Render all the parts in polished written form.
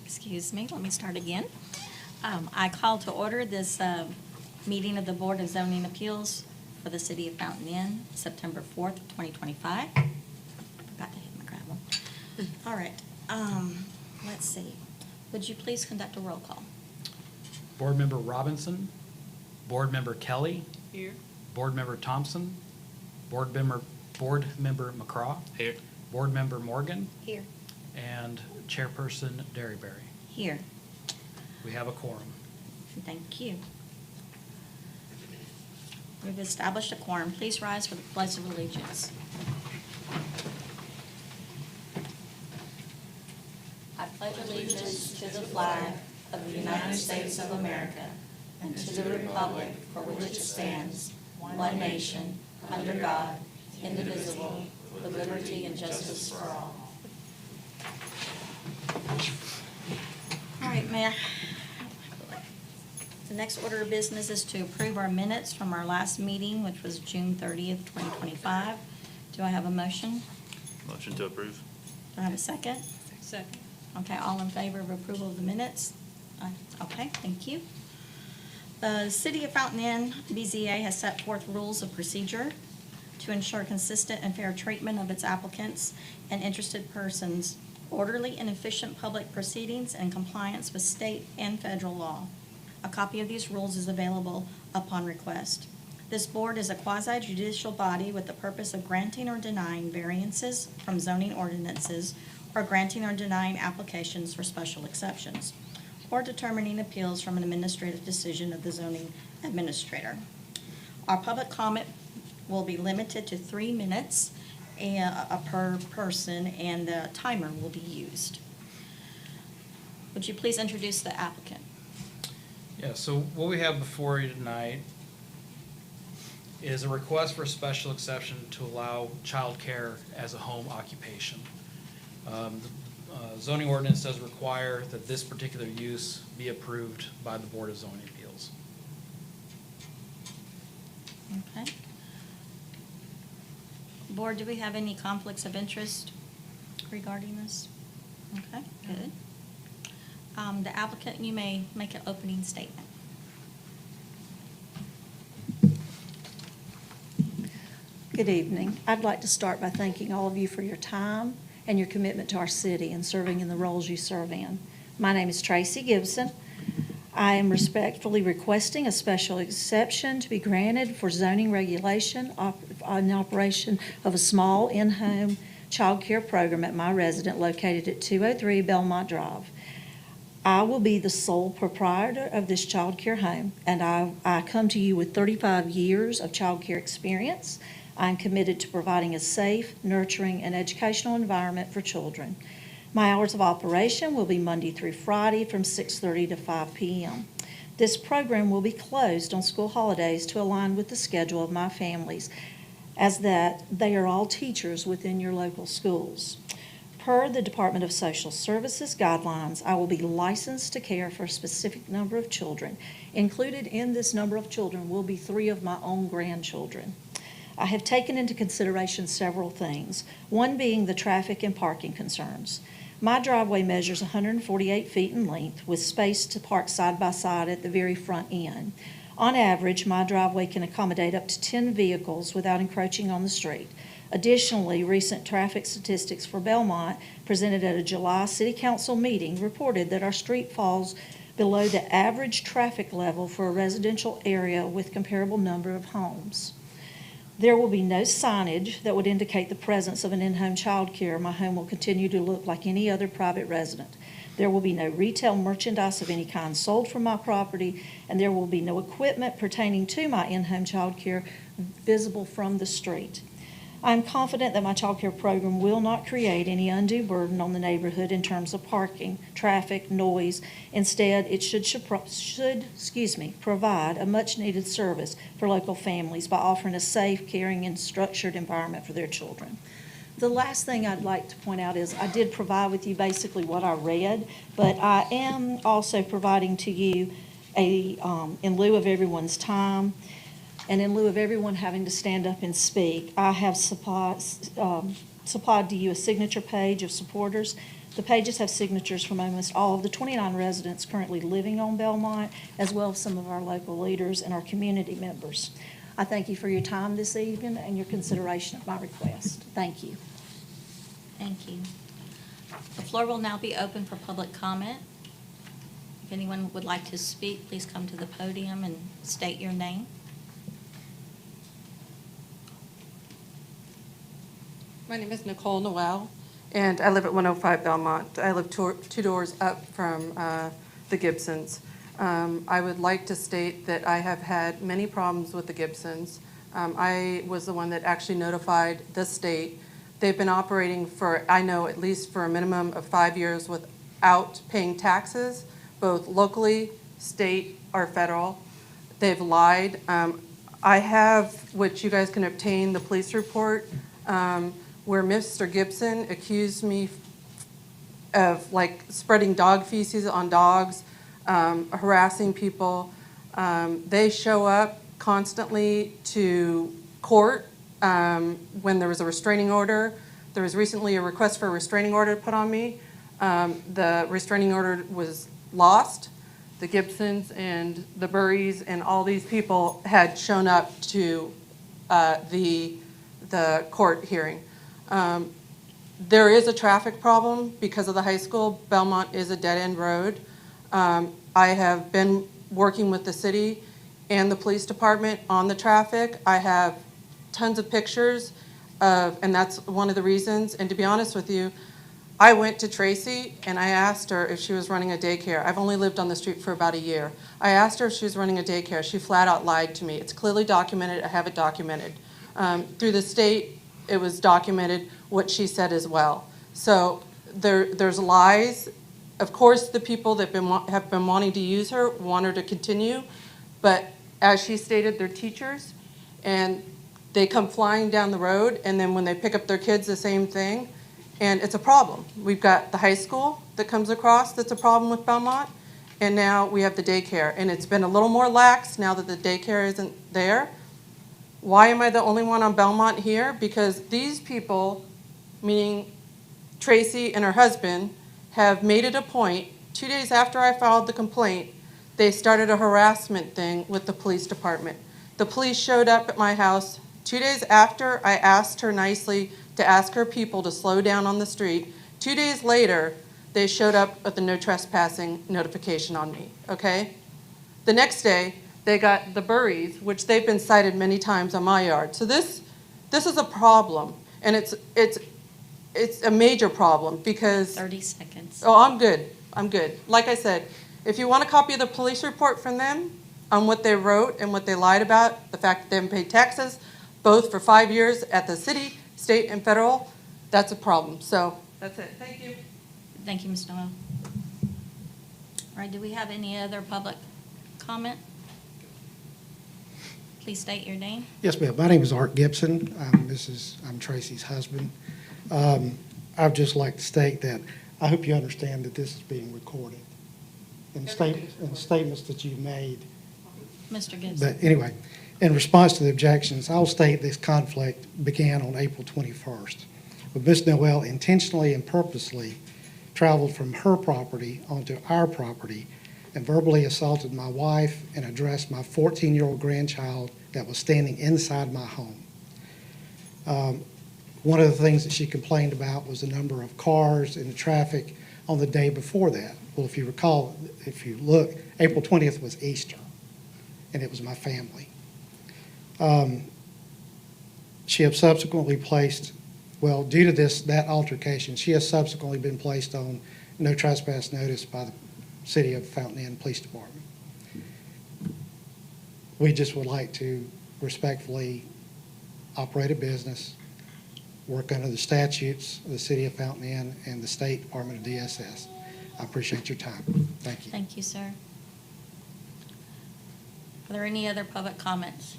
Excuse me, let me start again. I call to order this meeting of the Board of Zoning Appeals for the City of Fountain Inn, September 4th, 2025. Forgot to hit my gravel. All right, let's see. Would you please conduct a roll call? Board Member Robinson, Board Member Kelly, Here. Board Member Thompson, Board Member McCraw, Here. Board Member Morgan, Here. and Chairperson Derryberry. Here. We have a quorum. Thank you. We've established a quorum. Please rise for the Pledge of Allegiance. I pledge allegiance to the flag of the United States of America and to the republic for which it stands, one nation, under God, indivisible, with liberty and justice for all. All right, Mayor. The next order of business is to approve our minutes from our last meeting, which was June 30th, 2025. Do I have a motion? Motion to approve. Do I have a second? Second. Okay, all in favor of approval of the minutes? Okay, thank you. The City of Fountain Inn, BZA, has set forth rules of procedure to ensure consistent and fair treatment of its applicants and interested persons, orderly and efficient public proceedings, and compliance with state and federal law. A copy of these rules is available upon request. This board is a quasi-judicial body with the purpose of granting or denying variances from zoning ordinances or granting or denying applications for special exceptions, or determining appeals from an administrative decision of the zoning administrator. Our public comment will be limited to 3 minutes per person, and the timer will be used. Would you please introduce the applicant? Yeah, so what we have before you tonight is a request for a special exception to allow childcare as a home occupation. The zoning ordinance does require that this particular use be approved by the Board of Zoning Appeals. Okay. Board, do we have any conflicts of interest regarding this? Okay, good. The applicant, you may make an opening statement. Good evening. I'd like to start by thanking all of you for your time and your commitment to our city and serving in the roles you serve in. My name is Tracy Gibson. I am respectfully requesting a special exception to be granted for zoning regulation on the operation of a small in-home child care program at my residence located at 203 Belmont Drive. I will be the sole proprietor of this child care home, and I come to you with 35 years of child care experience. I'm committed to providing a safe, nurturing, and educational environment for children. My hours of operation will be Monday through Friday from 6:30 to 5 p.m. This program will be closed on school holidays to align with the schedule of my families, as that they are all teachers within your local schools. Per the Department of Social Services guidelines, I will be licensed to care for a specific number of children. Included in this number of children will be 3 of my own grandchildren. I have taken into consideration several things, one being the traffic and parking concerns. My driveway measures 148 feet in length with space to park side by side at the very front end. On average, my driveway can accommodate up to 10 vehicles without encroaching on the street. Additionally, recent traffic statistics for Belmont presented at a July City Council meeting reported that our street falls below the average traffic level for a residential area with comparable number of homes. There will be no signage that would indicate the presence of an in-home child care. My home will continue to look like any other private resident. There will be no retail merchandise of any kind sold from my property, and there will be no equipment pertaining to my in-home child care visible from the street. I'm confident that my child care program will not create any undue burden on the neighborhood in terms of parking, traffic, noise. Instead, it should provide a much-needed service for local families by offering a safe, caring, and structured environment for their children. The last thing I'd like to point out is I did provide with you basically what I read, but I am also providing to you in lieu of everyone's time, and in lieu of everyone having to stand up and speak, I have supplied to you a signature page of supporters. The pages have signatures from almost all of the 29 residents currently living on Belmont, as well as some of our local leaders and our community members. I thank you for your time this evening and your consideration of my request. Thank you. Thank you. The floor will now be open for public comment. If anyone would like to speak, please come to the podium and state your name. My name is Nicole Noel, and I live at 105 Belmont. I live two doors up from the Gibsons. I would like to state that I have had many problems with the Gibsons. I was the one that actually notified the state. They've been operating for, I know, at least for a minimum of 5 years without paying taxes, both locally, state, or federal. They've lied. I have, which you guys can obtain, the police report, where Mr. Gibson accused me of like spreading dog feces on dogs, harassing people. They show up constantly to court when there was a restraining order. There was recently a request for a restraining order put on me. The restraining order was lost. The Gibsons and the Burries and all these people had shown up to the court hearing. There is a traffic problem because of the high school. Belmont is a dead-end road. I have been working with the city and the police department on the traffic. I have tons of pictures and that's one of the reasons. And to be honest with you, I went to Tracy and I asked her if she was running a daycare. I've only lived on the street for about a year. I asked her if she was running a daycare. She flat out lied to me. It's clearly documented. I have it documented. Through the state, it was documented what she said as well. So there's lies. Of course, the people that have been wanting to use her want her to continue, but as she stated, they're teachers, and they come flying down the road, and then when they pick up their kids, the same thing, and it's a problem. We've got the high school that comes across that's a problem with Belmont, and now we have the daycare, and it's been a little more lax now that the daycare isn't there. Why am I the only one on Belmont here? Because these people, meaning Tracy and her husband, have made it a point, 2 days after I filed the complaint, they started a harassment thing with the police department. The police showed up at my house 2 days after I asked her nicely to ask her people to slow down on the street. 2 days later, they showed up with the no trespassing notification on me, okay? The next day, they got the Burries, which they've been cited many times on my yard. So this is a problem, and it's a major problem because... 30 seconds. Oh, I'm good. Like I said, if you want a copy of the police report from them on what they wrote and what they lied about, the fact that they haven't paid taxes, both for 5 years at the city, state, and federal, that's a problem. So that's it. Thank you. Thank you, Ms. Noel. All right, do we have any other public comment? Please state your name. Yes, ma'am. My name is Art Gibson. I'm Tracy's husband. I'd just like to state that I hope you understand that this is being recorded and the statements that you made. Mr. Gibson. But anyway, in response to the objections, I'll state this conflict began on April 21st, when Ms. Noel intentionally and purposely traveled from her property onto our property and verbally assaulted my wife and addressed my 14-year-old grandchild that was standing inside my home. One of the things that she complained about was the number of cars and the traffic on the day before that. Well, if you recall, if you look, April 20th was Easter, and it was my family. She has subsequently placed, well, due to that altercation, she has subsequently been placed on no trespass notice by the City of Fountain Inn Police Department. We just would like to respectfully operate a business, work under the statutes of the City of Fountain Inn and the State Department of DSS. I appreciate your time. Thank you. Thank you, sir. Are there any other public comments?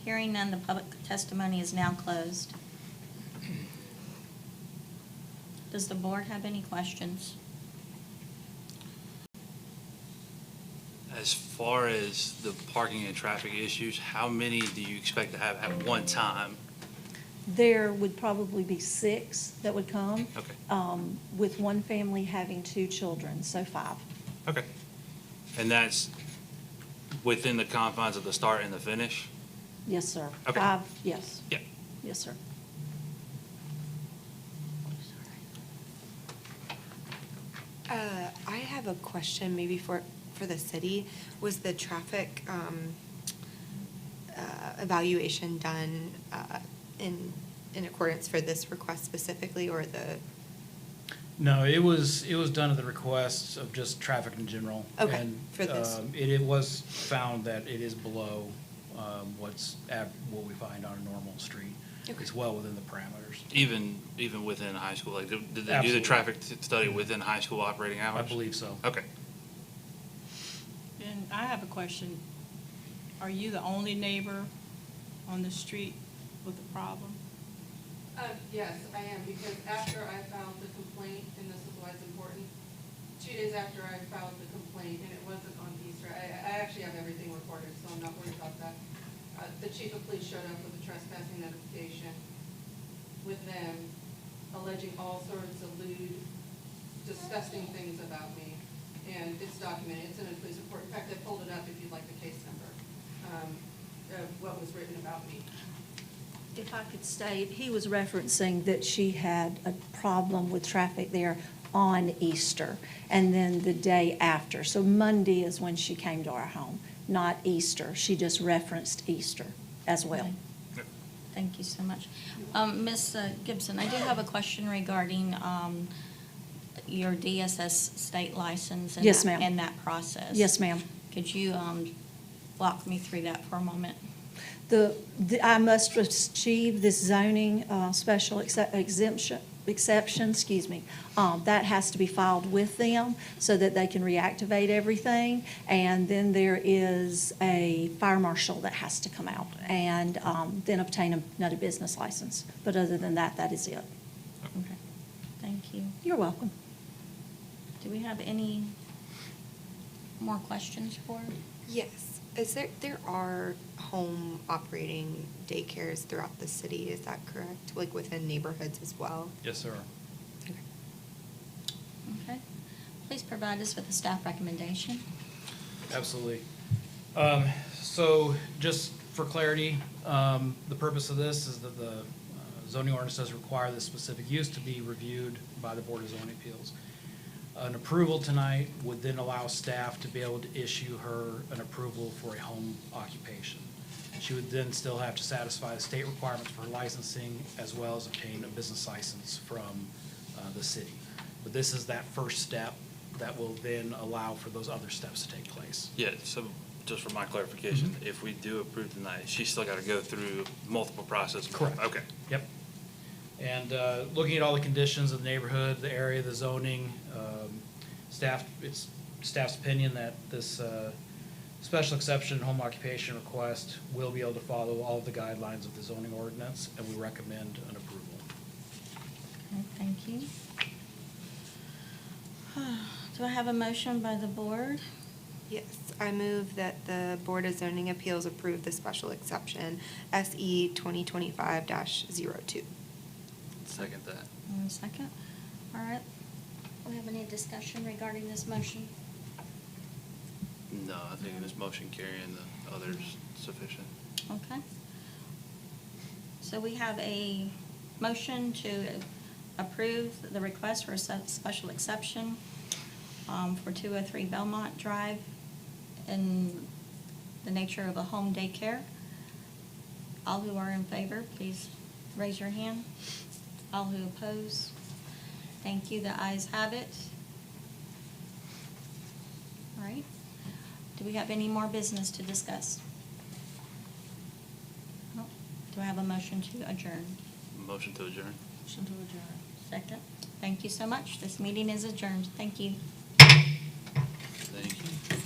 Hearing none, the public testimony is now closed. Does the board have any questions? As far as the parking and traffic issues, how many do you expect to have at one time? There would probably be 6 that would come. Okay. With one family having 2 children, so 5. Okay. And that's within the confines of the start and the finish? Yes, sir. Okay. 5, yes. Yeah. Yes, sir. I have a question maybe for the city. Was the traffic evaluation done in accordance for this request specifically, or the? No, it was done at the request of just traffic in general. Okay, And, for this. It was found that it is below what we find on a normal street. Okay. It's well within the parameters. Even within high school, like, did they do the Absolutely. traffic study within high school operating I hours? believe so. Okay. And I have a question. Are you the only neighbor on the street with a problem? Yes, I am, because after I filed the complaint, and this is why it's important, 2 days after I filed the complaint, and it wasn't on Easter, I actually have everything recorded, so I'm not worried about that. The chief of police showed up with a trespassing notification with them, alleging all sorts of lewd, disgusting things about me. And it's documented, it's in a police report. In fact, I pulled it up if you'd like the case number, of what was written about me. If I could state, he was referencing that she had a problem with traffic there on Easter, and then the day after. So Monday is when she came to our home, not Easter. She just referenced Easter as well. Thank you so much. Ms. Gibson, I do have a question regarding your DSS state license. And Yes, that- ma'am. And that process. Yes, ma'am. Could you walk me through that for a moment? I must achieve this zoning special exception, that has to be filed with them so that they can reactivate everything. And then there is a fire marshal that has to come out and then obtain another business license. But other than that, that is it. Okay. Thank you. You're welcome. Do we have any more questions for? Yes. There are home operating daycares throughout the city, is that correct? Like within neighborhoods as well? Yes, sir. Okay. Okay. Please provide us with a staff recommendation. Absolutely. So just for clarity, the purpose of this is that the zoning ordinance does require this specific use to be reviewed by the Board of Zoning Appeals. An approval tonight would then allow staff to be able to issue her an approval for a home occupation. She would then still have to satisfy the state requirements for licensing as well as obtain a business license from the city. But this is that first step that will then allow for those other steps to take place. Yeah, so just for my clarification, Mhm. if we do approve tonight, she's still got to go through multiple processes? Correct. Okay. Yep. And looking at all the conditions of the neighborhood, the area, the zoning, it's staff's opinion that this special exception home occupation request will be able to follow all of the guidelines of the zoning ordinance, and we recommend an approval. Okay, thank you. Do I have a motion by the board? Yes, I move that the Board of Zoning Appeals approve the special exception SE 2025-02. Second that. One second. All right. Do we have any discussion regarding this motion? No, I think this motion carrying the others sufficient. Okay. So we have a motion to approve the request for a special exception for 203 Belmont Drive in the nature of a home daycare. All who are in favor, please raise your hand. All who oppose? Thank you. The ayes have it. All right. Do we have any more business to discuss? No. Do I have a motion to adjourn? Motion to adjourn. Motion to adjourn. Second. Thank you so much. This meeting is adjourned. Thank you. Thank you.